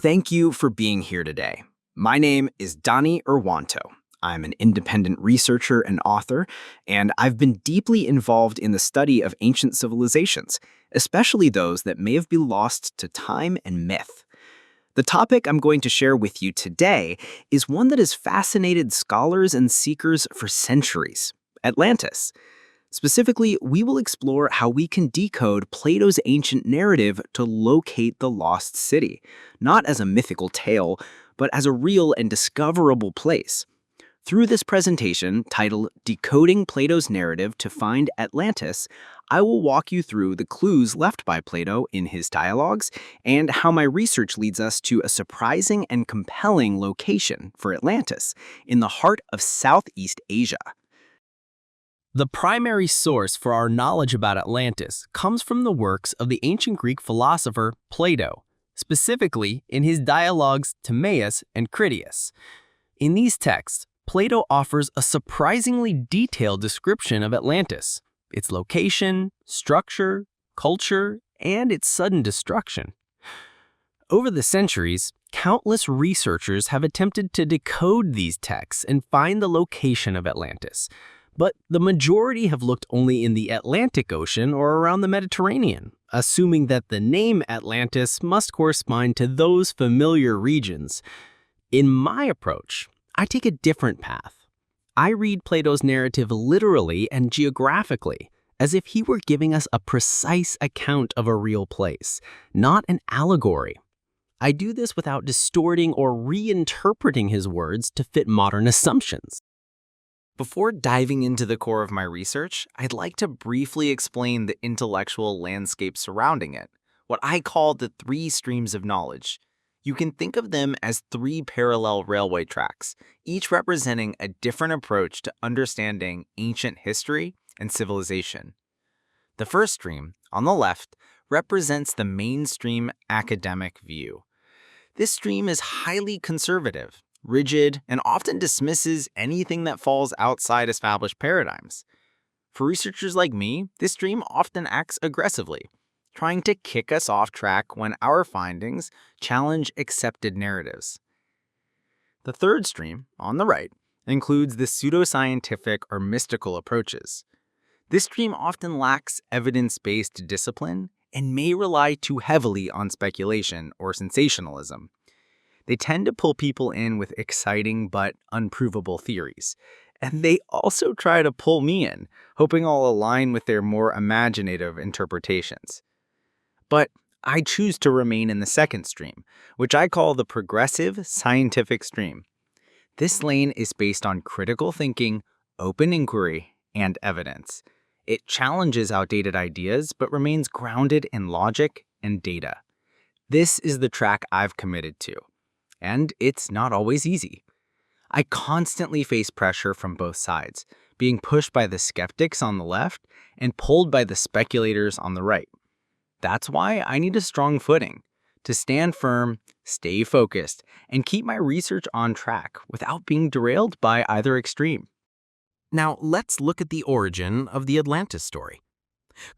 Thank you for being here today. My name is Dhani Irwanto. I'm an independent researcher and author, and I've been deeply involved in the study of ancient civilizations, especially those that may have been lost to time and myth. The topic I'm going to share with you today is one that has fascinated scholars and seekers for centuries: Atlantis. Specifically, we will explore how we can decode Plato's ancient narrative to locate the lost city, not as a mythical tale, but as a real and discoverable place. Through this presentation, titled Decoding Plato's Narrative to Find Atlantis, I will walk you through the clues left by Plato in his dialogues and how my research leads us to a surprising and compelling location for Atlantis in the heart of Southeast Asia. The primary source for our knowledge about Atlantis comes from the works of the ancient Greek philosopher Plato, specifically in his dialogues Timaeus and Critias. In these texts, Plato offers a surprisingly detailed description of Atlantis, its location, structure, culture, and its sudden destruction. Over the centuries, countless researchers have attempted to decode these texts and find the location of Atlantis, but the majority have looked only in the Atlantic Ocean or around the Mediterranean, assuming that the name Atlantis must correspond to those familiar regions. In my approach, I take a different path. I read Plato's narrative literally and geographically, as if he were giving us a precise account of a real place, not an allegory. I do this without distorting or reinterpreting his words to fit modern assumptions. Before diving into the core of my research, I'd like to briefly explain the intellectual landscape surrounding it, what I call the three streams of knowledge. You can think of them as three parallel railway tracks, each representing a different approach to understanding ancient history and civilization. The first stream, on the left, represents the mainstream academic view. This stream is highly conservative, rigid, and often dismisses anything that falls outside established paradigms. For researchers like me, this stream often acts aggressively, trying to kick us off track when our findings challenge accepted narratives. The third stream, on the right, includes the pseudoscientific or mystical approaches. This stream often lacks evidence-based discipline and may rely too heavily on speculation or sensationalism. They tend to pull people in with exciting but unprovable theories. And they also try to pull me in, hoping I'll align with their more imaginative interpretations. But I choose to remain in the second stream, which I call the progressive scientific stream. This lane is based on critical thinking, open inquiry, and evidence. It challenges outdated ideas but remains grounded in logic and data. This is the track I've committed to. And it's not always easy. I constantly face pressure from both sides, being pushed by the skeptics on the left and pulled by the speculators on the right. That's why I need a strong footing, to stand firm, stay focused, and keep my research on track without being derailed by either extreme. Now, let's look at the origin of the Atlantis story.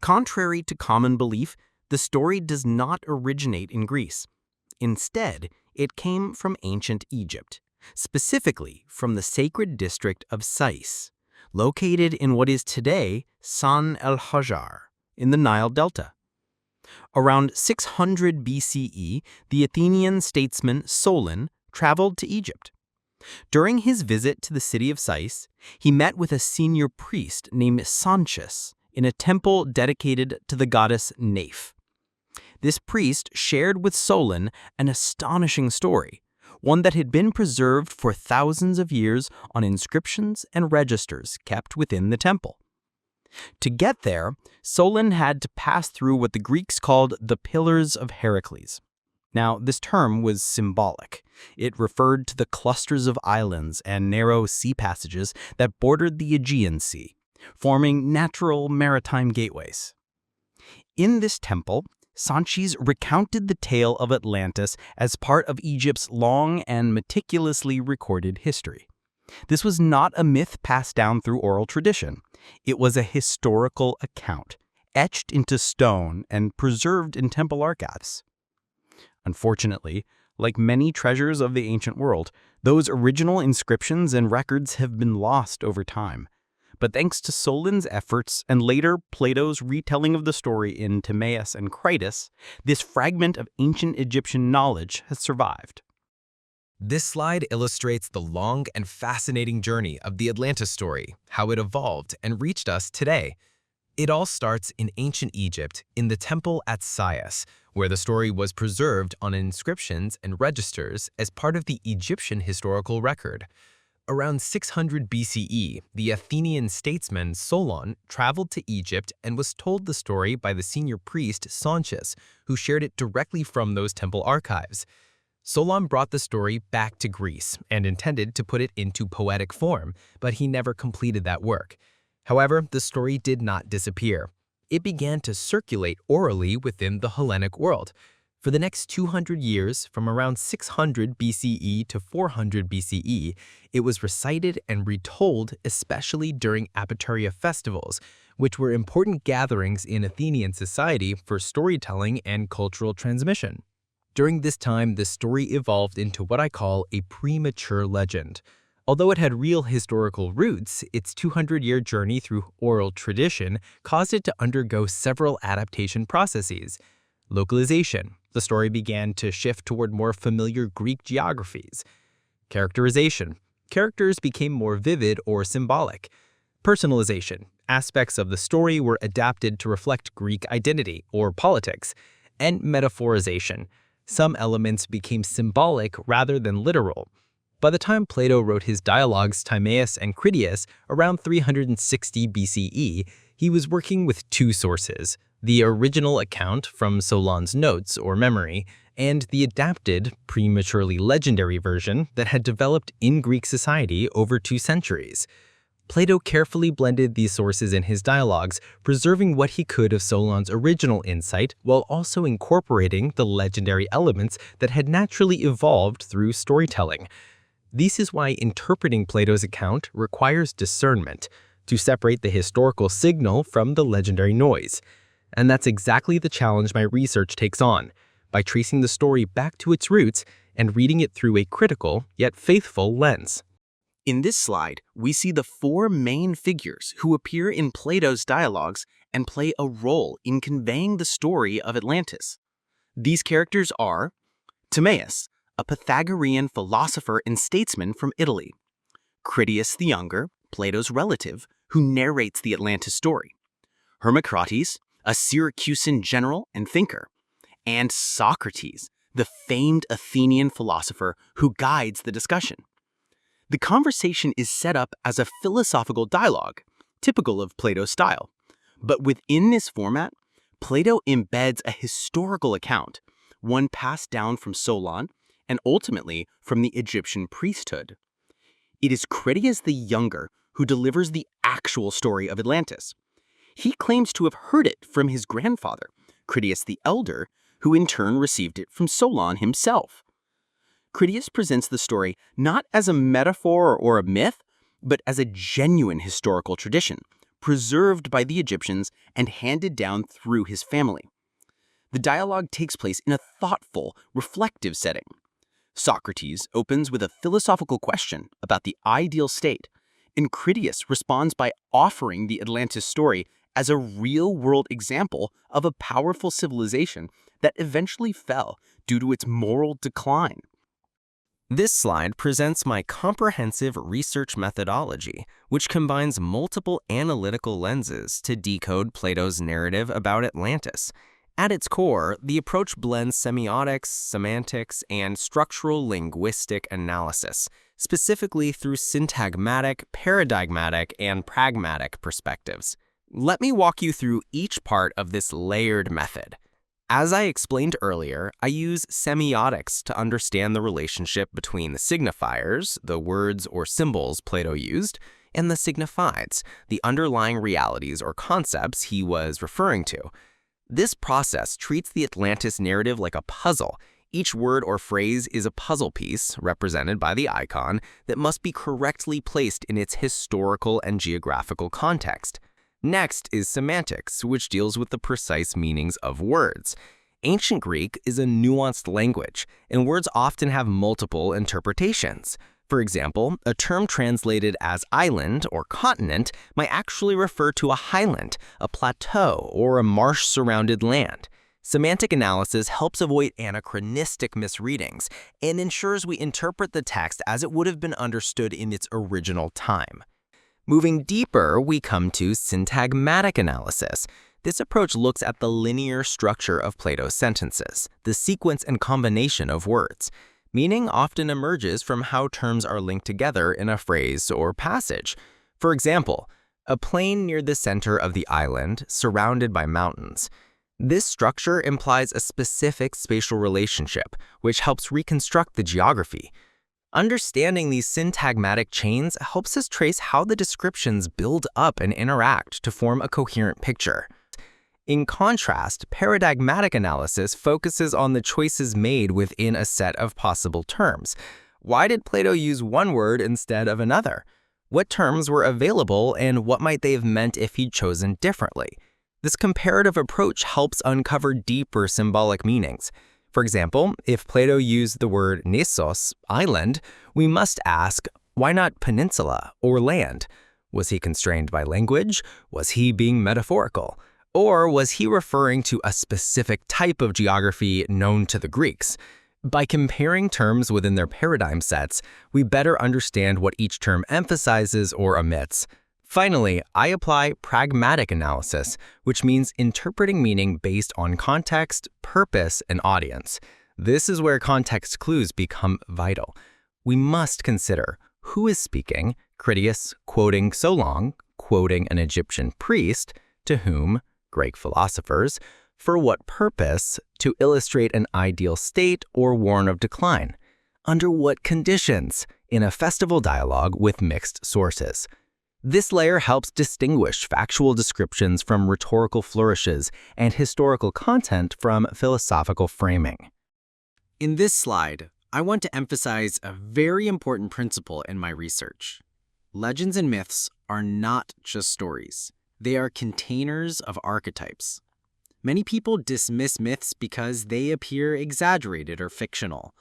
Contrary to common belief, the story does not originate in Greece. Instead, it came from ancient Egypt, specifically from the sacred district of Sais, located in what is today San el-Hajar, in the Nile Delta. Around 600 BCE, the Athenian statesman Solon traveled to Egypt. During his visit to the city of Sais, he met with a senior priest named Sancius in a temple dedicated to the goddess Naph. This priest shared with Solon an astonishing story, one that had been preserved for thousands of years on inscriptions and registers kept within the temple. To get there, Solon had to pass through what the Greeks called the Pillars of Heracles. Now, this term was symbolic. It referred to the clusters of islands and narrow sea passages that bordered the Aegean Sea, forming natural maritime gateways. In this temple, Sancius recounted the tale of Atlantis as part of Egypt's long and meticulously recorded history. This was not a myth passed down through oral tradition. It was a historical account, etched into stone and preserved in temple archives. Unfortunately, like many treasures of the ancient world, those original inscriptions and records have been lost over time. But thanks to Solon's efforts and later Plato's retelling of the story in Timaeus and Critias, this fragment of ancient Egyptian knowledge has survived. This slide illustrates the long and fascinating journey of the Atlantis story, how it evolved and reached us today. It all starts in ancient Egypt, in the temple at Sais, where the story was preserved on inscriptions and registers as part of the Egyptian historical record. Around 600 BCE, the Athenian statesman Solon traveled to Egypt and was told the story by the senior priest Sonchus, who shared it directly from those temple archives. Solon brought the story back to Greece and intended to put it into poetic form, but he never completed that work. However, the story did not disappear. It began to circulate orally within the Hellenic world. For the next 200 years, from around 600 BCE to 400 BCE, it was recited and retold, especially during Apetaria festivals, which were important gatherings in Athenian society for storytelling and cultural transmission. During this time, the story evolved into what I call a premature legend. Although it had real historical roots, its 200-year journey through oral tradition caused it to undergo several adaptation processes. Localization. The story began to shift toward more familiar Greek geographies. Characterization. Characters became more vivid or symbolic. Personalization. Aspects of the story were adapted to reflect Greek identity or politics. And metaphorization. Some elements became symbolic rather than literal. By the time Plato wrote his dialogues Timaeus and Critias around 360 BCE, he was working with two sources, the original account from Solon's notes or memory, and the adapted, prematurely legendary version that had developed in Greek society over 2 centuries. Plato carefully blended these sources in his dialogues, preserving what he could of Solon's original insight while also incorporating the legendary elements that had naturally evolved through storytelling. This is why interpreting Plato's account requires discernment, to separate the historical signal from the legendary noise. And that's exactly the challenge my research takes on, by tracing the story back to its roots and reading it through a critical yet faithful lens. In this slide, we see the 4 main figures who appear in Plato's dialogues and play a role in conveying the story of Atlantis. These characters are Timaeus, a Pythagorean philosopher and statesman from Italy; Critias the Younger, Plato's relative, who narrates the Atlantis story; Hermocrates, a Syracusan general and thinker; and Socrates, the famed Athenian philosopher who guides the discussion. The conversation is set up as a philosophical dialogue, typical of Plato's style. But within this format, Plato embeds a historical account, one passed down from Solon and ultimately from the Egyptian priesthood. It is Critias the Younger who delivers the actual story of Atlantis. He claims to have heard it from his grandfather, Critias the Elder, who in turn received it from Solon himself. Critias presents the story not as a metaphor or a myth, but as a genuine historical tradition, preserved by the Egyptians and handed down through his family. The dialogue takes place in a thoughtful, reflective setting. Socrates opens with a philosophical question about the ideal state, and Critias responds by offering the Atlantis story as a real-world example of a powerful civilization that eventually fell due to its moral decline. This slide presents my comprehensive research methodology, which combines multiple analytical lenses to decode Plato's narrative about Atlantis. At its core, the approach blends semiotics, semantics, and structural linguistic analysis, specifically through syntagmatic, paradigmatic, and pragmatic perspectives. Let me walk you through each part of this layered method. As I explained earlier, I use semiotics to understand the relationship between the signifiers, the words or symbols Plato used, and the signifieds, the underlying realities or concepts he was referring to. This process treats the Atlantis narrative like a puzzle. Each word or phrase is a puzzle piece, represented by the icon, that must be correctly placed in its historical and geographical context. Next is semantics, which deals with the precise meanings of words. Ancient Greek is a nuanced language, and words often have multiple interpretations. For example, a term translated as island or continent might actually refer to a highland, a plateau, or a marsh-surrounded land. Semantic analysis helps avoid anachronistic misreadings and ensures we interpret the text as it would have been understood in its original time. Moving deeper, we come to syntagmatic analysis. This approach looks at the linear structure of Plato's sentences, the sequence and combination of words. Meaning often emerges from how terms are linked together in a phrase or passage. For example, a plain near the center of the island, surrounded by mountains. This structure implies a specific spatial relationship, which helps reconstruct the geography. Understanding these syntagmatic chains helps us trace how the descriptions build up and interact to form a coherent picture. In contrast, paradigmatic analysis focuses on the choices made within a set of possible terms. Why did Plato use one word instead of another? What terms were available and what might they have meant if he'd chosen differently? This comparative approach helps uncover deeper symbolic meanings. For example, if Plato used the word Nissos, island, we must ask, why not peninsula or land? Was he constrained by language? Was he being metaphorical? Or was he referring to a specific type of geography known to the Greeks? By comparing terms within their paradigm sets, we better understand what each term emphasizes or omits. Finally, I apply pragmatic analysis, which means interpreting meaning based on context, purpose, and audience. This is where context clues become vital. We must consider who is speaking, Critias quoting Solon, quoting an Egyptian priest, to whom, Greek philosophers, for what purpose, to illustrate an ideal state or warn of decline, under what conditions, in a festival dialogue with mixed sources. This layer helps distinguish factual descriptions from rhetorical flourishes and historical content from philosophical framing. In this slide, I want to emphasize a very important principle in my research. Legends and myths are not just stories. They are containers of archetypes. Many people dismiss myths because they appear exaggerated or fictional.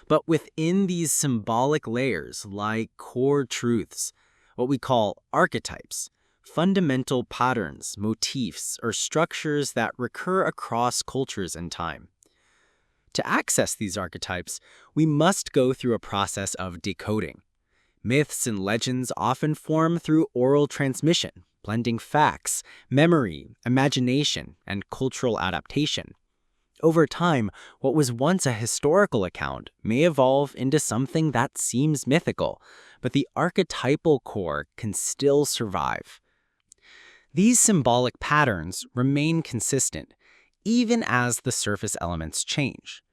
But within these symbolic layers lie core truths, what we call archetypes, fundamental patterns, motifs, or structures that recur across cultures and time. To access these archetypes, we must go through a process of decoding. Myths and legends often form through oral transmission, blending facts, memory, imagination, and cultural adaptation. Over time, what was once a historical account may evolve into something that seems mythical, but the archetypal core can still survive. These symbolic patterns remain consistent, even as the surface elements change.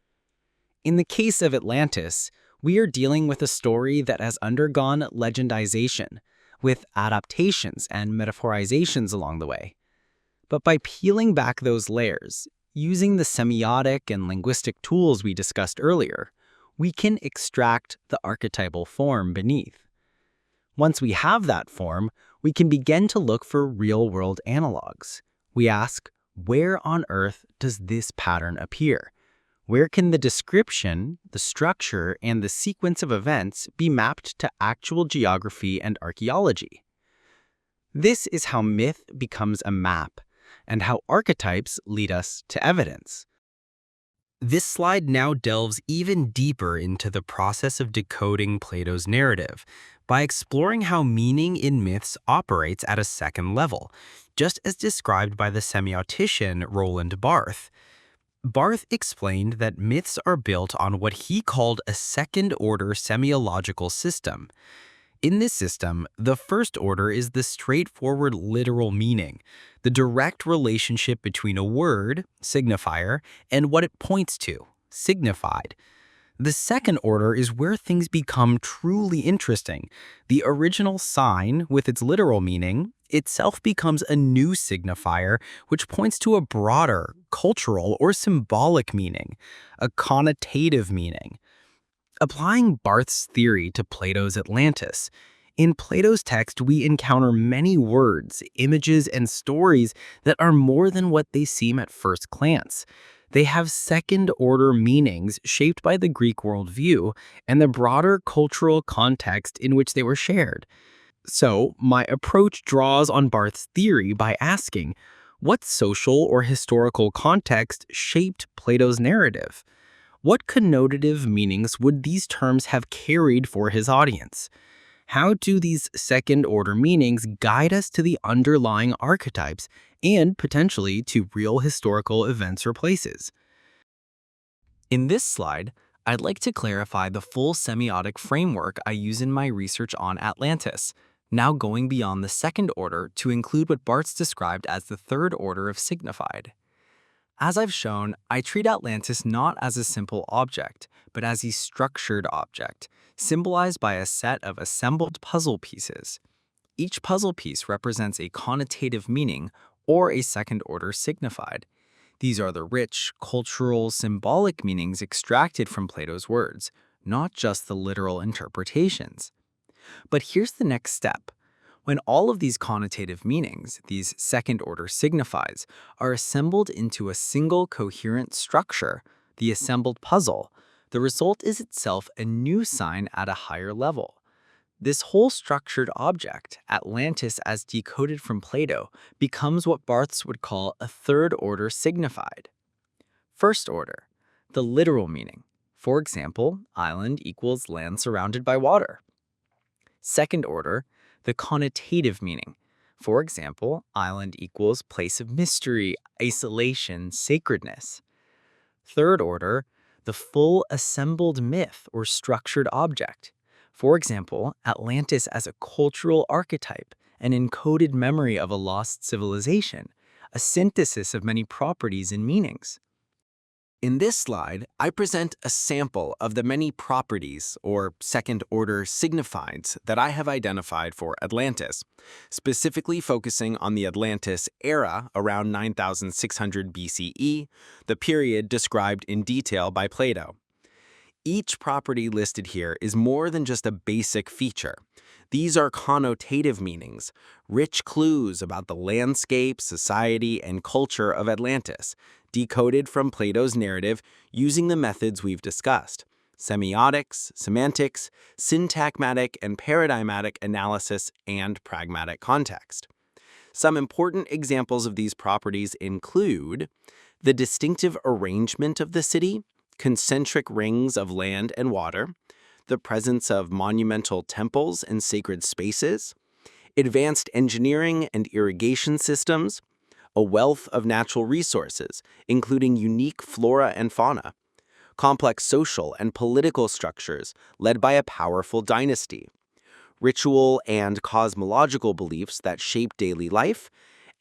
In the case of Atlantis, we are dealing with a story that has undergone legendization, with adaptations and metaphorizations along the way. But by peeling back those layers, using the semiotic and linguistic tools we discussed earlier, we can extract the archetypal form beneath. Once we have that form, we can begin to look for real-world analogs. We ask, where on earth does this pattern appear? Where can the description, the structure, and the sequence of events be mapped to actual geography and archaeology? This is how myth becomes a map, and how archetypes lead us to evidence. This slide now delves even deeper into the process of decoding Plato's narrative by exploring how meaning in myths operates at a second level, just as described by the semiotician Roland Barthes. Barthes explained that myths are built on what he called a second-order semiological system. In this system, the first order is the straightforward literal meaning, the direct relationship between a word, signifier, and what it points to, signified. The second order is where things become truly interesting. The original sign, with its literal meaning, itself becomes a new signifier which points to a broader, cultural, or symbolic meaning, a connotative meaning. Applying Barthes' theory to Plato's Atlantis, in Plato's text we encounter many words, images, and stories that are more than what they seem at first glance. They have second-order meanings shaped by the Greek worldview and the broader cultural context in which they were shared. So, my approach draws on Barth's theory by asking, what social or historical context shaped Plato's narrative? What connotative meanings would these terms have carried for his audience? How do these second-order meanings guide us to the underlying archetypes and potentially to real historical events or places? In this slide, I'd like to clarify the full semiotic framework I use in my research on Atlantis, now going beyond the second order to include what Barthes described as the third order of signified. As I've shown, I treat Atlantis not as a simple object, but as a structured object, symbolized by a set of assembled puzzle pieces. Each puzzle piece represents a connotative meaning or a second-order signified. These are the rich, cultural, symbolic meanings extracted from Plato's words, not just the literal interpretations. But here's the next step. When all of these connotative meanings, these second-order signifieds, are assembled into a single coherent structure, the assembled puzzle, the result is itself a new sign at a higher level. This whole structured object, Atlantis as decoded from Plato, becomes what Barthes would call a third-order signified. First order, the literal meaning. For example, island equals land surrounded by water. Second order, the connotative meaning. For example, island equals place of mystery, isolation, sacredness. Third order, the full assembled myth or structured object. For example, Atlantis as a cultural archetype, an encoded memory of a lost civilization, a synthesis of many properties and meanings. In this slide, I present a sample of the many properties or second-order signifieds that I have identified for Atlantis, specifically focusing on the Atlantis era around 9600 BCE, the period described in detail by Plato. Each property listed here is more than just a basic feature. These are connotative meanings, rich clues about the landscape, society, and culture of Atlantis, decoded from Plato's narrative using the methods we've discussed: semiotics, semantics, syntagmatic and paradigmatic analysis, and pragmatic context. Some important examples of these properties include the distinctive arrangement of the city, concentric rings of land and water, the presence of monumental temples and sacred spaces, advanced engineering and irrigation systems, a wealth of natural resources, including unique flora and fauna, complex social and political structures led by a powerful dynasty, ritual and cosmological beliefs that shape daily life,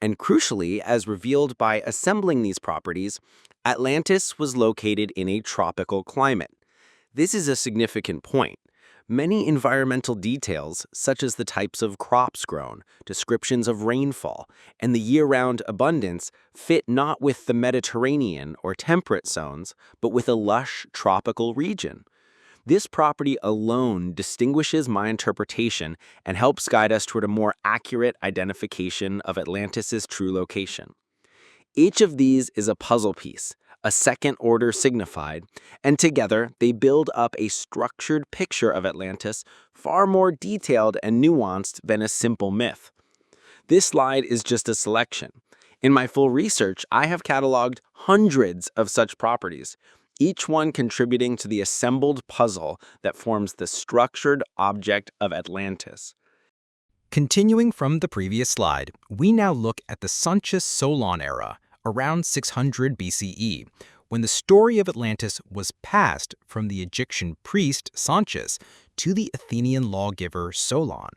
and crucially, as revealed by assembling these properties, Atlantis was located in a tropical climate. This is a significant point. Many environmental details, such as the types of crops grown, descriptions of rainfall, and the year-round abundance, fit not with the Mediterranean or temperate zones, but with a lush tropical region. This property alone distinguishes my interpretation and helps guide us toward a more accurate identification of Atlantis's true location. Each of these is a puzzle piece, a second-order signified, and together they build up a structured picture of Atlantis far more detailed and nuanced than a simple myth. This slide is just a selection. In my full research, I have cataloged hundreds of such properties, each one contributing to the assembled puzzle that forms the structured object of Atlantis. Continuing from the previous slide, we now look at the Sundaland era, around 600 BCE, when the story of Atlantis was passed from the Egyptian priest Sanchez to the Athenian lawgiver Solon.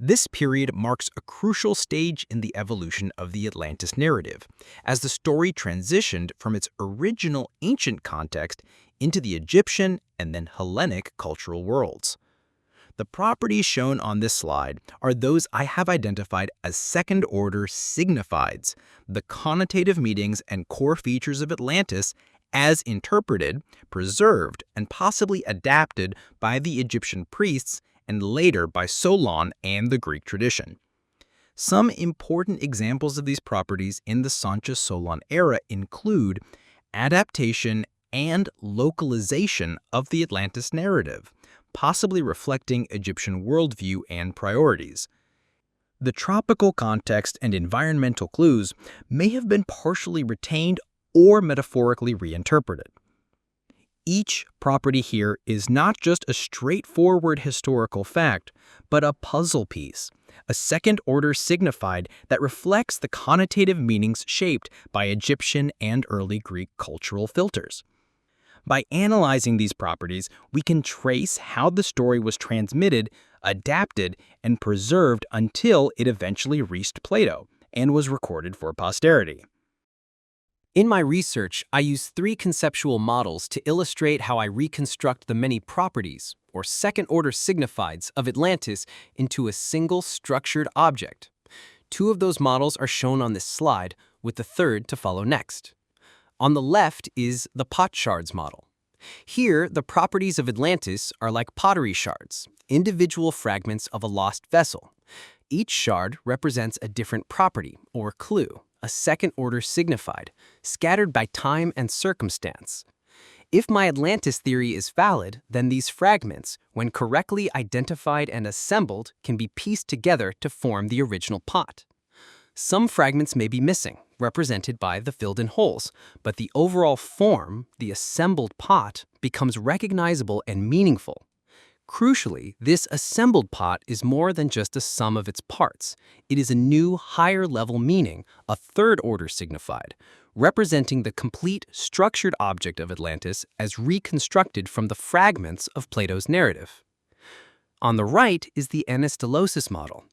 This period marks a crucial stage in the evolution of the Atlantis narrative, as the story transitioned from its original ancient context into the Egyptian and then Hellenic cultural worlds. The properties shown on this slide are those I have identified as second-order signifieds, the connotative meanings and core features of Atlantis as interpreted, preserved, and possibly adapted by the Egyptian priests and later by Solon and the Greek tradition. Some important examples of these properties in the Sanchez-Solon era include adaptation and localization of the Atlantis narrative, possibly reflecting Egyptian worldview and priorities. The tropical context and environmental clues may have been partially retained or metaphorically reinterpreted. Each property here is not just a straightforward historical fact, but a puzzle piece, a second-order signified that reflects the connotative meanings shaped by Egyptian and early Greek cultural filters. By analyzing these properties, we can trace how the story was transmitted, adapted, and preserved until it eventually reached Plato and was recorded for posterity. In my research, I use 3 conceptual models to illustrate how I reconstruct the many properties, or second-order signifieds, of Atlantis into a single structured object. 2 of those models are shown on this slide, with the third to follow next. On the left is the pot shards model. Here, the properties of Atlantis are like pottery shards, individual fragments of a lost vessel. Each shard represents a different property, or clue, a second-order signified, scattered by time and circumstance. If my Atlantis theory is valid, then these fragments, when correctly identified and assembled, can be pieced together to form the original pot. Some fragments may be missing, represented by the filled-in holes, but the overall form, the assembled pot, becomes recognizable and meaningful. Crucially, this assembled pot is more than just a sum of its parts. It is a new, higher-level meaning, a third-order signified, representing the complete structured object of Atlantis as reconstructed from the fragments of Plato's narrative. On the right is the anastylosis model.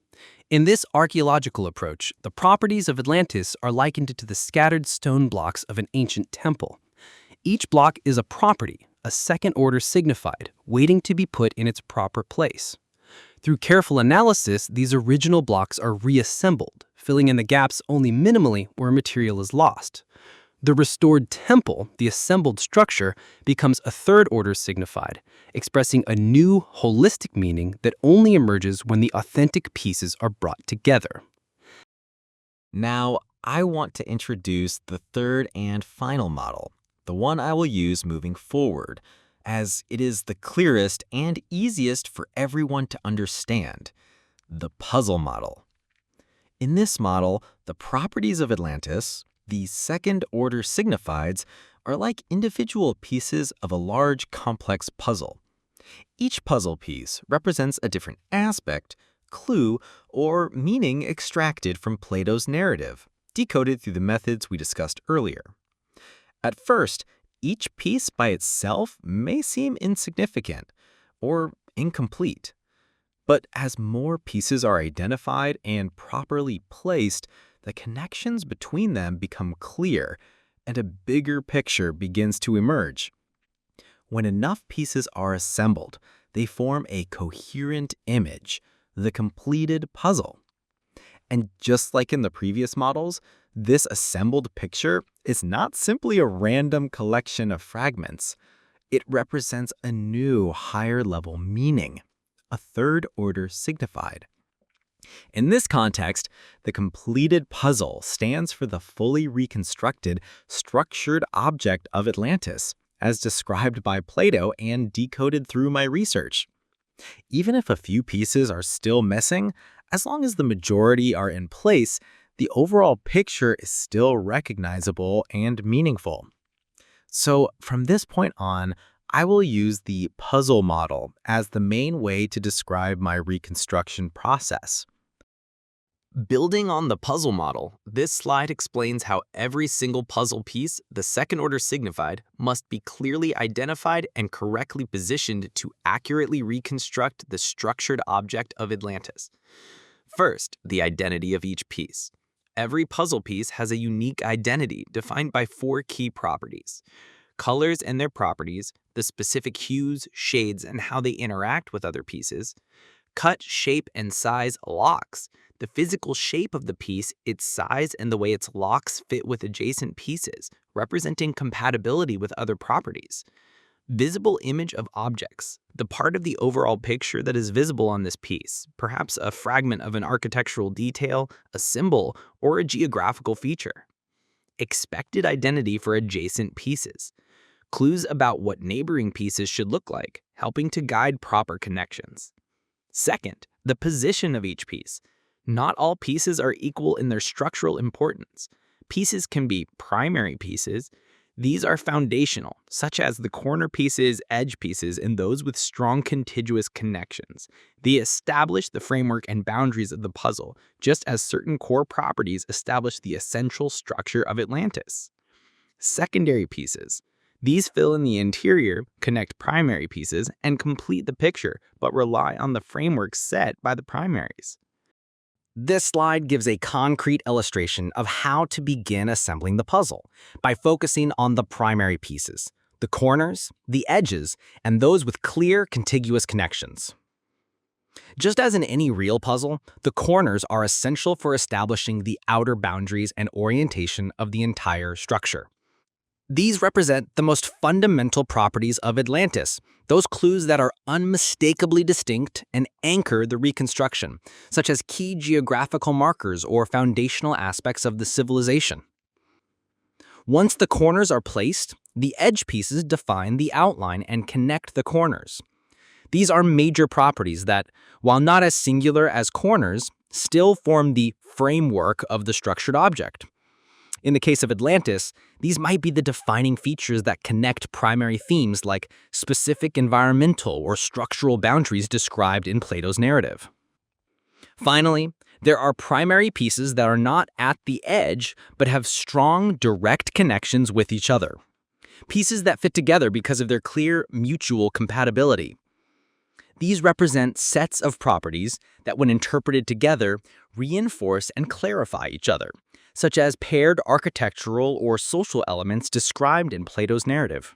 In this archaeological approach, the properties of Atlantis are likened to the scattered stone blocks of an ancient temple. Each block is a property, a second-order signified, waiting to be put in its proper place. Through careful analysis, these original blocks are reassembled, filling in the gaps only minimally where material is lost. The restored temple, the assembled structure, becomes a third-order signified, expressing a new, holistic meaning that only emerges when the authentic pieces are brought together. Now, I want to introduce the third and final model, the one I will use moving forward, as it is the clearest and easiest for everyone to understand, the puzzle model. In this model, the properties of Atlantis, the second-order signifieds, are like individual pieces of a large, complex puzzle. Each puzzle piece represents a different aspect, clue, or meaning extracted from Plato's narrative, decoded through the methods we discussed earlier. At first, each piece by itself may seem insignificant or incomplete. But as more pieces are identified and properly placed, the connections between them become clear, and a bigger picture begins to emerge. When enough pieces are assembled, they form a coherent image, the completed puzzle. And just like in the previous models, this assembled picture is not simply a random collection of fragments. It represents a new, higher-level meaning, a third-order signified. In this context, the completed puzzle stands for the fully reconstructed, structured object of Atlantis, as described by Plato and decoded through my research. Even if a few pieces are still missing, as long as the majority are in place, the overall picture is still recognizable and meaningful. So from this point on, I will use the puzzle model as the main way to describe my reconstruction process. Building on the puzzle model, this slide explains how every single puzzle piece, the second-order signified, must be clearly identified and correctly positioned to accurately reconstruct the structured object of Atlantis. First, the identity of each piece. Every puzzle piece has a unique identity defined by 4 key properties: colors and their properties, the specific hues, shades, and how they interact with other pieces; cut, shape, and size locks, the physical shape of the piece, its size, and the way its locks fit with adjacent pieces, representing compatibility with other properties; visible image of objects, the part of the overall picture that is visible on this piece, perhaps a fragment of an architectural detail, a symbol, or a geographical feature; expected identity for adjacent pieces, clues about what neighboring pieces should look like, helping to guide proper connections. Second, the position of each piece. Not all pieces are equal in their structural importance. Pieces can be primary pieces. These are foundational, such as the corner pieces, edge pieces, and those with strong contiguous connections. They establish the framework and boundaries of the puzzle, just as certain core properties establish the essential structure of Atlantis. Secondary pieces. These fill in the interior, connect primary pieces, and complete the picture, but rely on the framework set by the primaries. This slide gives a concrete illustration of how to begin assembling the puzzle by focusing on the primary pieces, the corners, the edges, and those with clear, contiguous connections. Just as in any real puzzle, the corners are essential for establishing the outer boundaries and orientation of the entire structure. These represent the most fundamental properties of Atlantis, those clues that are unmistakably distinct and anchor the reconstruction, such as key geographical markers or foundational aspects of the civilization. Once the corners are placed, the edge pieces define the outline and connect the corners. These are major properties that, while not as singular as corners, still form the framework of the structured object. In the case of Atlantis, these might be the defining features that connect primary themes like specific environmental or structural boundaries described in Plato's narrative. Finally, there are primary pieces that are not at the edge but have strong, direct connections with each other. Pieces that fit together because of their clear mutual compatibility. These represent sets of properties that, when interpreted together, reinforce and clarify each other, such as paired architectural or social elements described in Plato's narrative.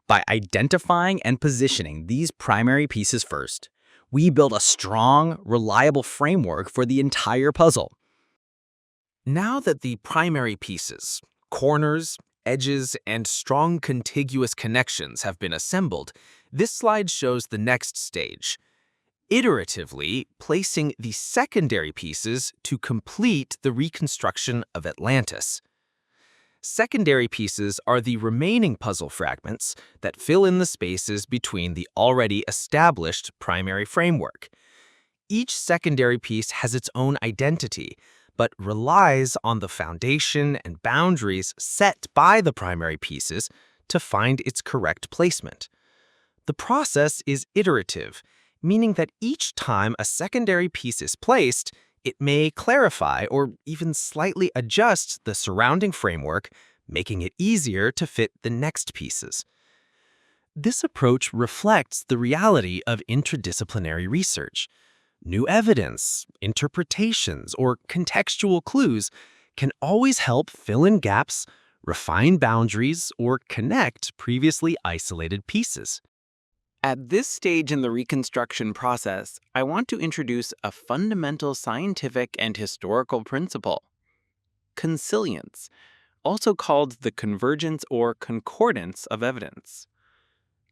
By identifying and positioning these primary pieces first, we build a strong, reliable framework for the entire puzzle. Now that the primary pieces, corners, edges, and strong contiguous connections have been assembled, this slide shows the next stage, iteratively placing the secondary pieces to complete the reconstruction of Atlantis. Secondary pieces are the remaining puzzle fragments that fill in the spaces between the already established primary framework. Each secondary piece has its own identity, but relies on the foundation and boundaries set by the primary pieces to find its correct placement. The process is iterative, meaning that each time a secondary piece is placed, it may clarify or even slightly adjust the surrounding framework, making it easier to fit the next pieces. This approach reflects the reality of interdisciplinary research. New evidence, interpretations, or contextual clues can always help fill in gaps, refine boundaries, or connect previously isolated pieces. At this stage in the reconstruction process, I want to introduce a fundamental scientific and historical principle. Consilience, also called the convergence or concordance of evidence.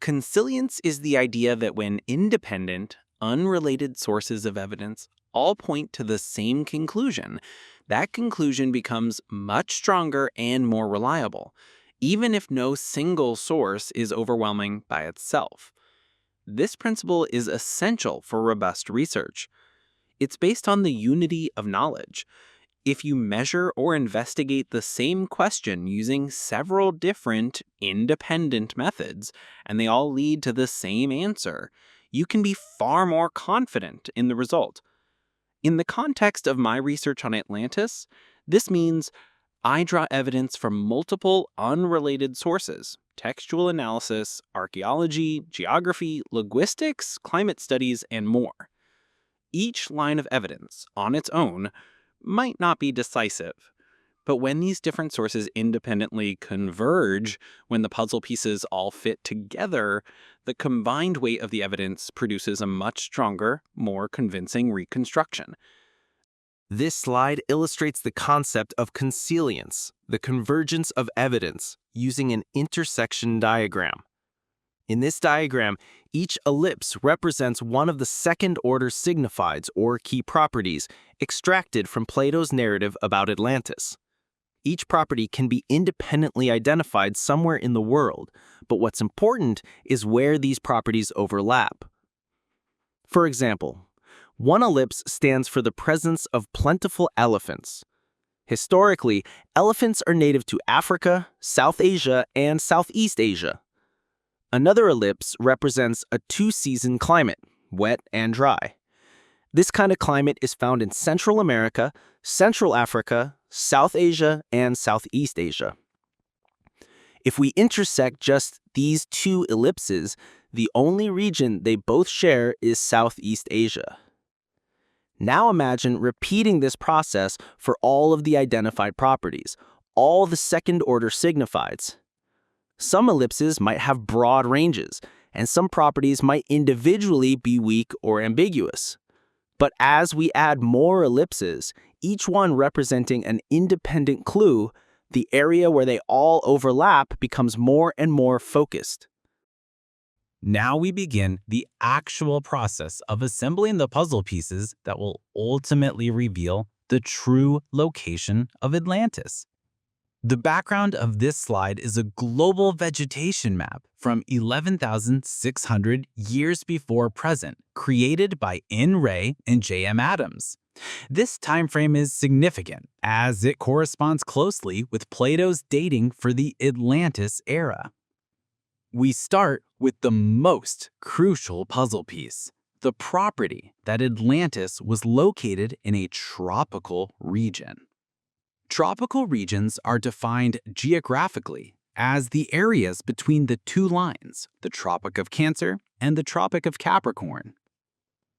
Consilience is the idea that when independent, unrelated sources of evidence all point to the same conclusion, that conclusion becomes much stronger and more reliable, even if no single source is overwhelming by itself. This principle is essential for robust research. It's based on the unity of knowledge. If you measure or investigate the same question using several different, independent methods, and they all lead to the same answer, you can be far more confident in the result. In the context of my research on Atlantis, this means I draw evidence from multiple unrelated sources: textual analysis, archaeology, geography, linguistics, climate studies, and more. Each line of evidence, on its own, might not be decisive, but when these different sources independently converge, when the puzzle pieces all fit together, the combined weight of the evidence produces a much stronger, more convincing reconstruction. This slide illustrates the concept of consilience, the convergence of evidence, using an intersection diagram. In this diagram, each ellipse represents one of the second-order signifieds or key properties extracted from Plato's narrative about Atlantis. Each property can be independently identified somewhere in the world, but what's important is where these properties overlap. For example, one ellipse stands for the presence of plentiful elephants. Historically, elephants are native to Africa, South Asia, and Southeast Asia. Another ellipse represents a two-season climate, wet and dry. This kind of climate is found in Central America, Central Africa, South Asia, and Southeast Asia. If we intersect just these two ellipses, the only region they both share is Southeast Asia. Now imagine repeating this process for all of the identified properties, all the second-order signifieds. Some ellipses might have broad ranges, and some properties might individually be weak or ambiguous. But as we add more ellipses, each one representing an independent clue, the area where they all overlap becomes more and more focused. Now we begin the actual process of assembling the puzzle pieces that will ultimately reveal the true location of Atlantis. The background of this slide is a global vegetation map from 11,600 years before present, created by N. Ray and J. M. Adams. This time frame is significant, as it corresponds closely with Plato's dating for the Atlantis era. We start with the most crucial puzzle piece, the property that Atlantis was located in a tropical region. Tropical regions are defined geographically as the areas between the two lines, the Tropic of Cancer and the Tropic of Capricorn.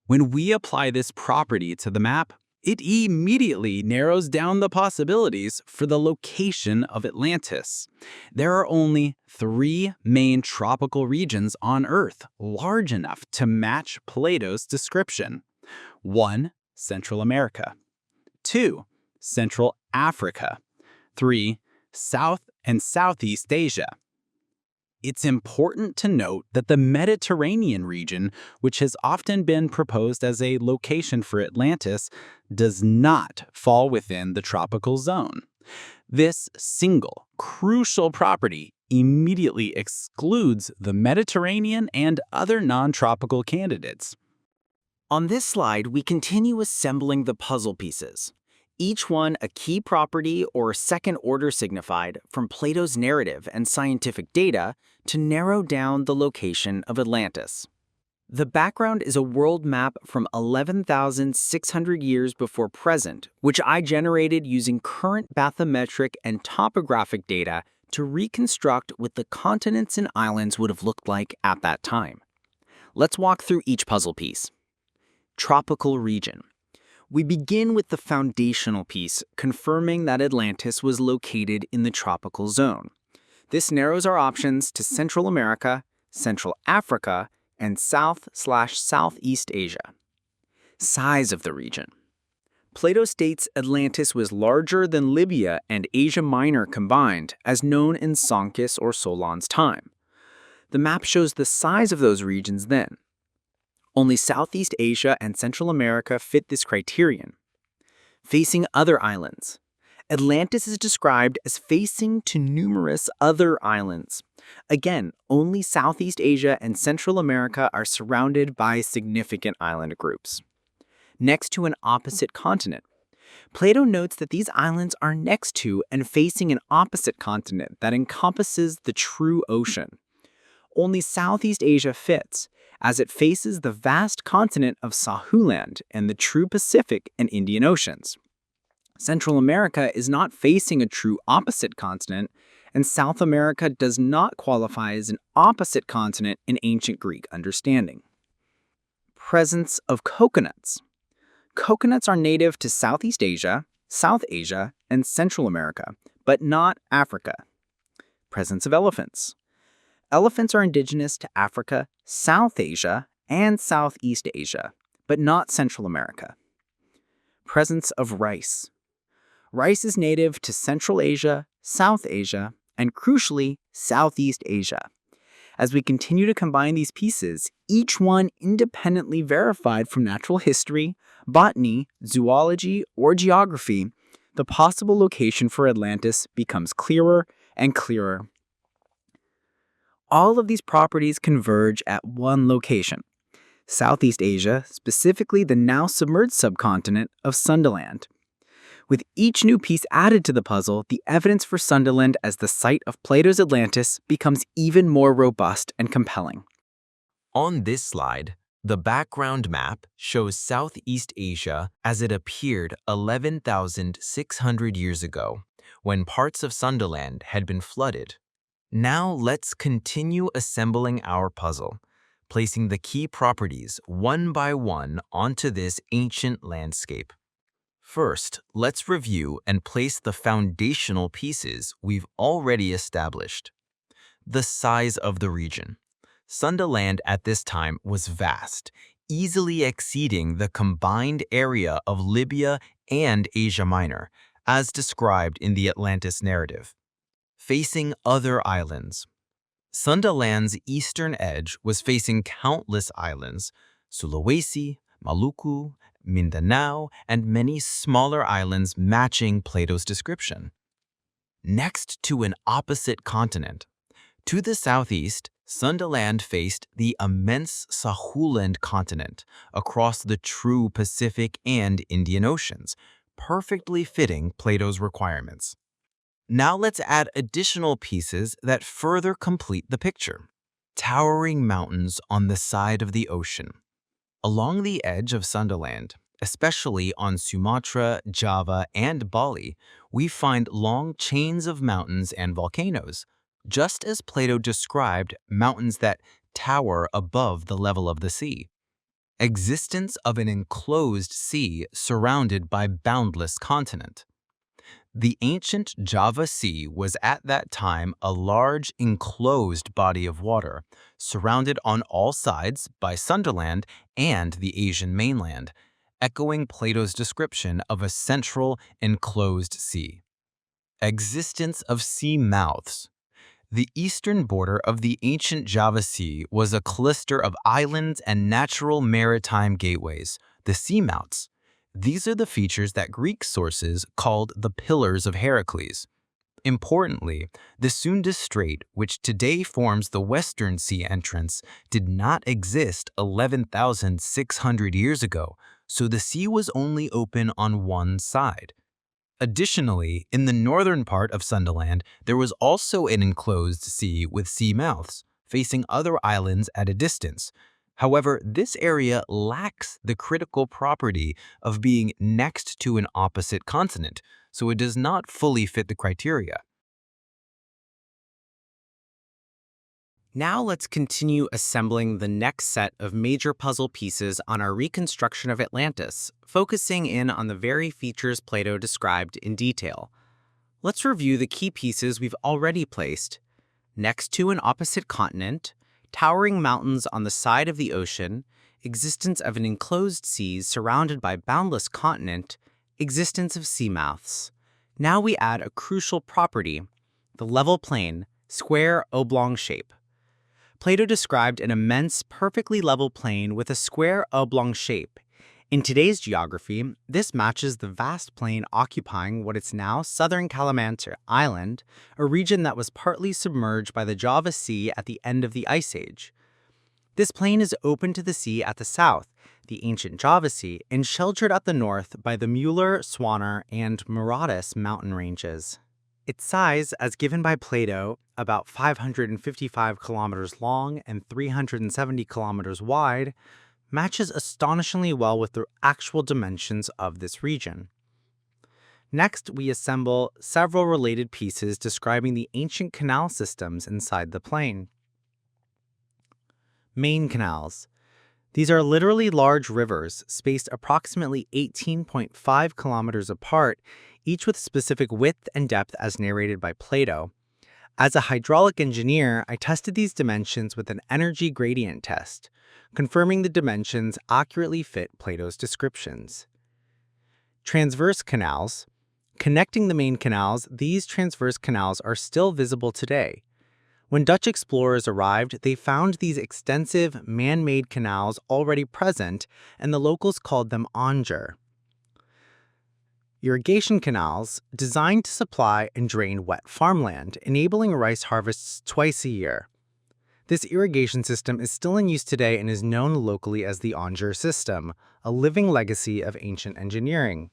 When we apply this property to the map, it immediately narrows down the possibilities for the location of Atlantis. There are only 3 main tropical regions on Earth large enough to match Plato's description. 1. Central America. 2. Central Africa. 3. South and Southeast Asia. It's important to note that the Mediterranean region, which has often been proposed as a location for Atlantis, does not fall within the tropical zone. This single, crucial property immediately excludes the Mediterranean and other non-tropical candidates. On this slide, we continue assembling the puzzle pieces, each one a key property or second-order signified from Plato's narrative and scientific data to narrow down the location of Atlantis. The background is a world map from 11,600 years before present, which I generated using current bathymetric and topographic data to reconstruct what the continents and islands would have looked like at that time. Let's walk through each puzzle piece. Tropical region. We begin with the foundational piece, confirming that Atlantis was located in the tropical zone. This narrows our options to Central America, Central Africa, and South/Southeast Asia. Size of the region. Plato states Atlantis was larger than Libya and Asia Minor combined, as known in Sankis or Solon's time. The map shows the size of those regions then. Only Southeast Asia and Central America fit this criterion. Facing other islands. Atlantis is described as facing to numerous other islands. Again, only Southeast Asia and Central America are surrounded by significant island groups. Next to an opposite continent. Plato notes that these islands are next to and facing an opposite continent that encompasses the true ocean. Only Southeast Asia fits, as it faces the vast continent of Sundaland and the true Pacific and Indian Oceans. Central America is not facing a true opposite continent, and South America does not qualify as an opposite continent in ancient Greek understanding. Presence of coconuts. Coconuts are native to Southeast Asia, South Asia, and Central America, but not Africa. Presence of elephants. Elephants are indigenous to Africa, South Asia, and Southeast Asia, but not Central America. Presence of rice. Rice is native to Central Asia, South Asia, and crucially, Southeast Asia. As we continue to combine these pieces, each one independently verified from natural history, botany, zoology, or geography, the possible location for Atlantis becomes clearer and clearer. All of these properties converge at one location, Southeast Asia, specifically the now submerged subcontinent of Sundaland. With each new piece added to the puzzle, the evidence for Sunderland as the site of Plato's Atlantis becomes even more robust and compelling. On this slide, the background map shows Southeast Asia as it appeared 11,600 years ago, when parts of Sunderland had been flooded. Now let's continue assembling our puzzle, placing the key properties one by one onto this ancient landscape. First, let's review and place the foundational pieces we've already established. The size of the region. Sundaland at this time was vast, easily exceeding the combined area of Libya and Asia Minor, as described in the Atlantis narrative. Facing other islands. Sundaland's eastern edge was facing countless islands, Sulawesi, Maluku, Mindanao, and many smaller islands matching Plato's description. Next to an opposite continent. To the southeast, Sundaland faced the immense Sahuland continent across the true Pacific and Indian Oceans, perfectly fitting Plato's requirements. Now let's add additional pieces that further complete the picture. Towering mountains on the side of the ocean. Along the edge of Sundaland, especially on Sumatra, Java, and Bali, we find long chains of mountains and volcanoes, just as Plato described mountains that tower above the level of the sea. Existence of an enclosed sea surrounded by boundless continent. The ancient Java Sea was at that time a large enclosed body of water, surrounded on all sides by Sunderland and the Asian mainland, echoing Plato's description of a central enclosed sea. Existence of sea mouths. The eastern border of the ancient Java Sea was a cluster of islands and natural maritime gateways, the sea mouths. These are the features that Greek sources called the Pillars of Heracles. Importantly, the Sunda Strait, which today forms the Western Sea entrance, did not exist 11,600 years ago, so the sea was only open on one side. Additionally, in the northern part of Sundaland, there was also an enclosed sea with sea mouths, facing other islands at a distance. However, this area lacks the critical property of being next to an opposite continent, so it does not fully fit the criteria. Now let's continue assembling the next set of major puzzle pieces on our reconstruction of Atlantis, focusing in on the very features Plato described in detail. Let's review the key pieces we've already placed. Next to an opposite continent, towering mountains on the side of the ocean, existence of an enclosed sea surrounded by boundless continent, existence of seamouths. Now we add a crucial property, the level plane, square oblong shape. Plato described an immense, perfectly level plane with a square oblong shape. In today's geography, this matches the vast plain occupying what is now southern Kalimantan Island, a region that was partly submerged by the Java Sea at the end of the Ice Age. This plain is open to the sea at the south, the ancient Java Sea, and sheltered at the north by the Mueller, Swanner, and Muratus mountain ranges. Its size, as given by Plato, about 555 kilometers long and 370 kilometers wide, matches astonishingly well with the actual dimensions of this region. Next, we assemble several related pieces describing the ancient canal systems inside the plain. Main canals. These are literally large rivers, spaced approximately 18.5 kilometers apart, each with specific width and depth as narrated by Plato. As a hydraulic engineer, I tested these dimensions with an energy gradient test, confirming the dimensions accurately fit Plato's descriptions. Transverse canals. Connecting the main canals, these transverse canals are still visible today. When Dutch explorers arrived, they found these extensive, man-made canals already present, and the locals called them onger. irrigation canals designed to supply and drain wet farmland, enabling rice harvests twice a year. This irrigation system is still in use today and is known locally as the Onger system, a living legacy of ancient engineering.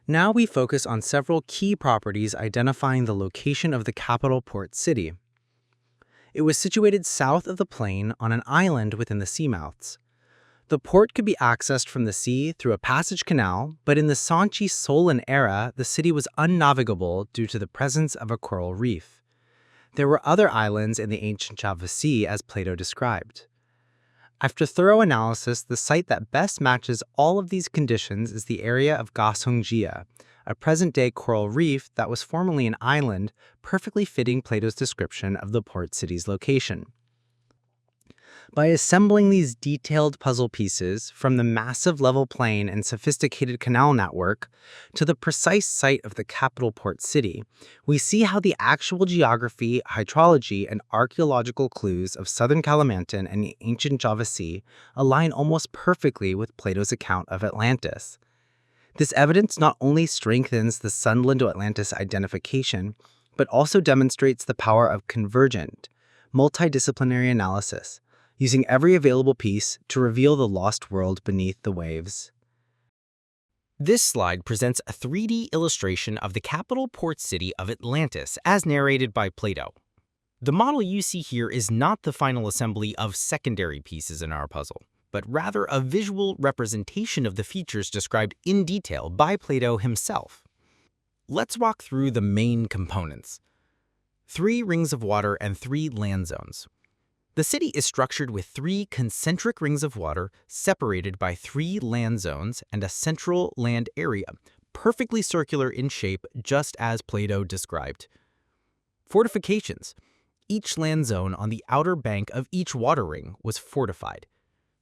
Now we focus on several key properties identifying the location of the capital port city. It was situated south of the plain on an island within the seamouths. The port could be accessed from the sea through a passage canal, but in the Sanchi-Solan era, the city was unnavigable due to the presence of a coral reef. There were other islands in the ancient Java Sea as Plato described. After thorough analysis, the site that best matches all of these conditions is the area of Gasongjia, a present-day coral reef that was formerly an island, perfectly fitting Plato's description of the port city's location. By assembling these detailed puzzle pieces from the massive level plain and sophisticated canal network to the precise site of the capital port city, we see how the actual geography, hydrology, and archaeological clues of southern Kalimantan and the ancient Java Sea align almost perfectly with Plato's account of Atlantis. This evidence not only strengthens the Sunderland to Atlantis identification, but also demonstrates the power of convergent, multidisciplinary analysis, using every available piece to reveal the lost world beneath the waves. This slide presents a 3D illustration of the capital port city of Atlantis as narrated by Plato. The model you see here is not the final assembly of secondary pieces in our puzzle, but rather a visual representation of the features described in detail by Plato himself. Let's walk through the main components. 3 rings of water and 3 land zones. The city is structured with 3 concentric rings of water separated by 3 land zones and a central land area, perfectly circular in shape just as Plato described. Fortifications. Each land zone on the outer bank of each water ring was fortified.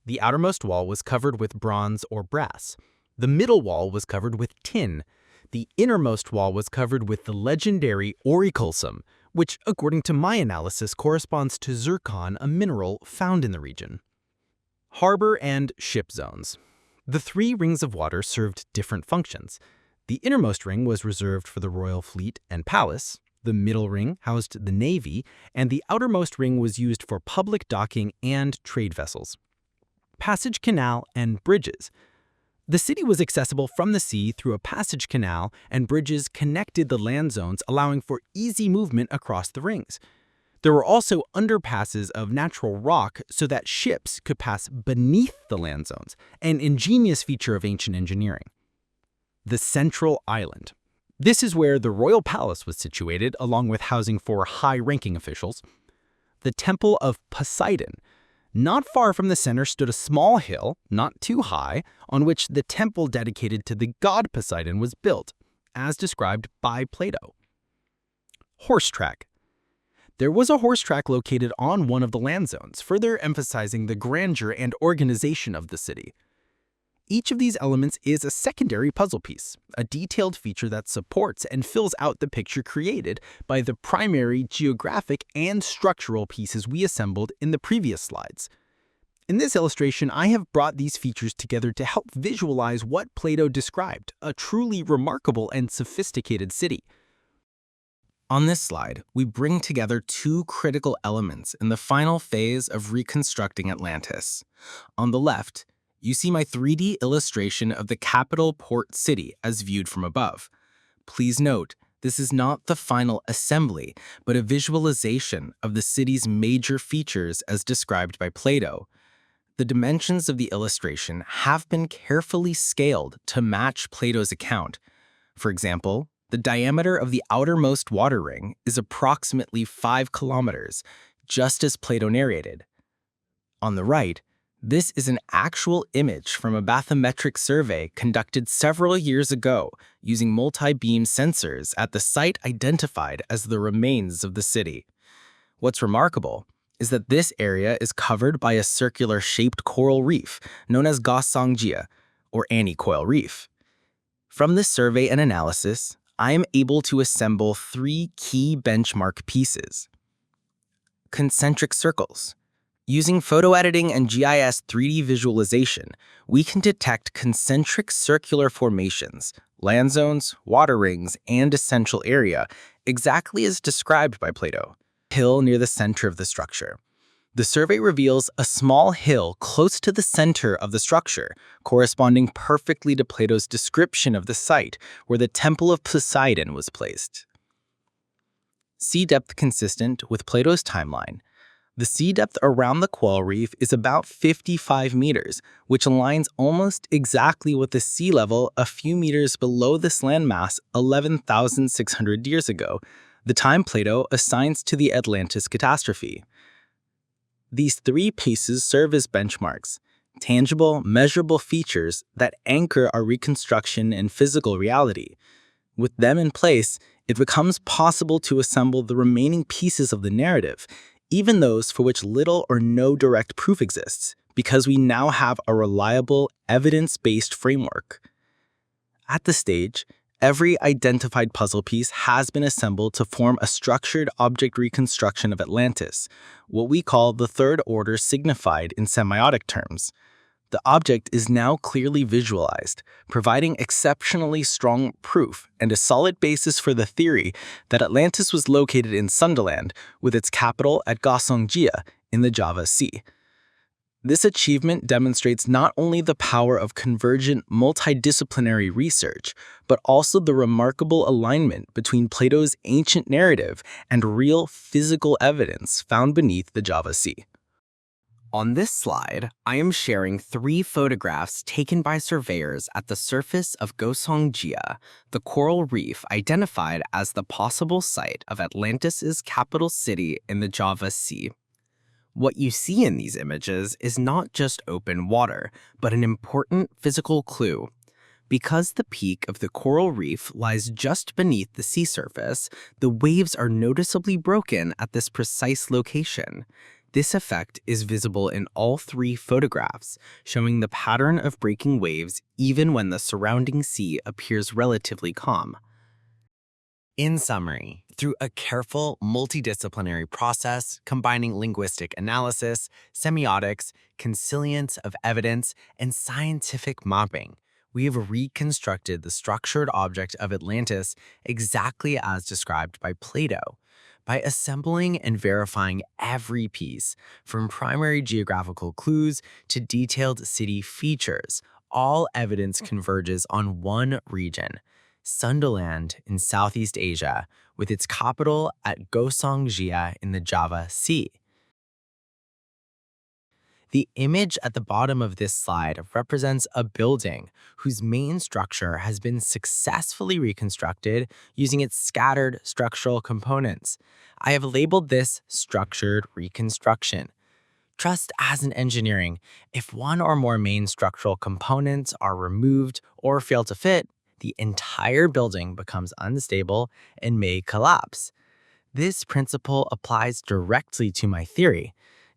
The outermost wall was covered with bronze or brass. The middle wall was covered with tin. The innermost wall was covered with the legendary auriculsum, which, according to my analysis, corresponds to zircon, a mineral found in the region. Harbor and ship zones. The 3 rings of water served different functions. The innermost ring was reserved for the royal fleet and palace, the middle ring housed the navy, and the outermost ring was used for public docking and trade vessels. Passage canal and bridges. The city was accessible from the sea through a passage canal, and bridges connected the land zones, allowing for easy movement across the rings. There were also underpasses of natural rock so that ships could pass beneath the land zones, an ingenious feature of ancient engineering. The central island. This is where the royal palace was situated, along with housing for high-ranking officials. The Temple of Poseidon. Not far from the center stood a small hill, not too high, on which the temple dedicated to the god Poseidon was built, as described by Plato. Horse track. There was a horse track located on one of the land zones, further emphasizing the grandeur and organization of the city. Each of these elements is a secondary puzzle piece, a detailed feature that supports and fills out the picture created by the primary geographic and structural pieces we assembled in the previous slides. In this illustration, I have brought these features together to help visualize what Plato described, a truly remarkable and sophisticated city. On this slide, we bring together 2 critical elements in the final phase of reconstructing Atlantis. On the left, you see my 3D illustration of the capital port city as viewed from above. Please note, this is not the final assembly, but a visualization of the city's major features as described by Plato. The dimensions of the illustration have been carefully scaled to match Plato's account. For example, the diameter of the outermost water ring is approximately 5 kilometers, just as Plato narrated. On the right, this is an actual image from a bathymetric survey conducted several years ago using multi-beam sensors at the site identified as the remains of the city. What's remarkable is that this area is covered by a circular-shaped coral reef known as Gasongjia, or anecoil reef. From this survey and analysis, I am able to assemble 3 key benchmark pieces. Concentric circles. Using photo editing and GIS 3D visualization, we can detect concentric circular formations, land zones, water rings, and essential area, exactly as described by Plato. Hill near the center of the structure. The survey reveals a small hill close to the center of the structure, corresponding perfectly to Plato's description of the site where the Temple of Poseidon was placed. Sea depth consistent with Plato's timeline. The sea depth around the coral reef is about 55 meters, which aligns almost exactly with the sea level a few meters below this landmass 11,600 years ago, the time Plato assigns to the Atlantis catastrophe. These three pieces serve as benchmarks, tangible, measurable features that anchor our reconstruction in physical reality. With them in place, it becomes possible to assemble the remaining pieces of the narrative, even those for which little or no direct proof exists, because we now have a reliable, evidence-based framework. At this stage, every identified puzzle piece has been assembled to form a structured object reconstruction of Atlantis, what we call the third order signified in semiotic terms. The object is now clearly visualized, providing exceptionally strong proof and a solid basis for the theory that Atlantis was located in Sundaland, with its capital at Gosong in the Java Sea. This achievement demonstrates not only the power of convergent multidisciplinary research, but also the remarkable alignment between Plato's ancient narrative and real physical evidence found beneath the Java Sea. On this slide, I am sharing 3 photographs taken by surveyors at the surface of Gosong, the coral reef identified as the possible site of Atlantis' capital city in the Java Sea. What you see in these images is not just open water, but an important physical clue. Because the peak of the coral reef lies just beneath the sea surface, the waves are noticeably broken at this precise location. This effect is visible in all 3 photographs, showing the pattern of breaking waves even when the surrounding sea appears relatively calm. In summary, through a careful multidisciplinary process combining linguistic analysis, semiotics, consilience of evidence, and scientific mapping, we have reconstructed the structured object of Atlantis exactly as described by Plato. By assembling and verifying every piece, from primary geographical clues to detailed city features, all evidence converges on one region, Sundaland in Southeast Asia, with its capital at Gosong in the Java Sea. The image at the bottom of this slide represents a building whose main structure has been successfully reconstructed using its scattered structural components. I have labeled this structured reconstruction. Just as in engineering, if one or more main structural components are removed or fail to fit, the entire building becomes unstable and may collapse. This principle applies directly to my theory.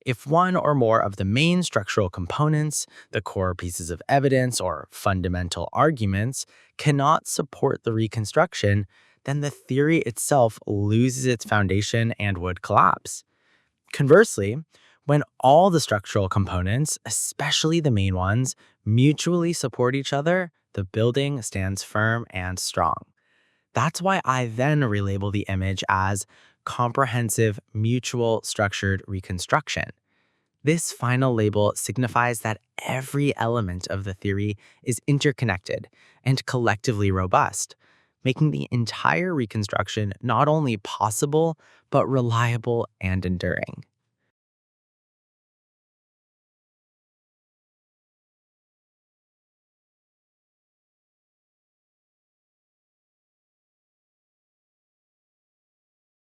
If one or more of the main structural components, the core pieces of evidence or fundamental arguments, cannot support the reconstruction, then the theory itself loses its foundation and would collapse. Conversely, when all the structural components, especially the main ones, mutually support each other, the building stands firm and strong. That's why I then relabel the image as comprehensive mutual structured reconstruction. This final label signifies that every element of the theory is interconnected and collectively robust, making the entire reconstruction not only possible, but reliable and enduring.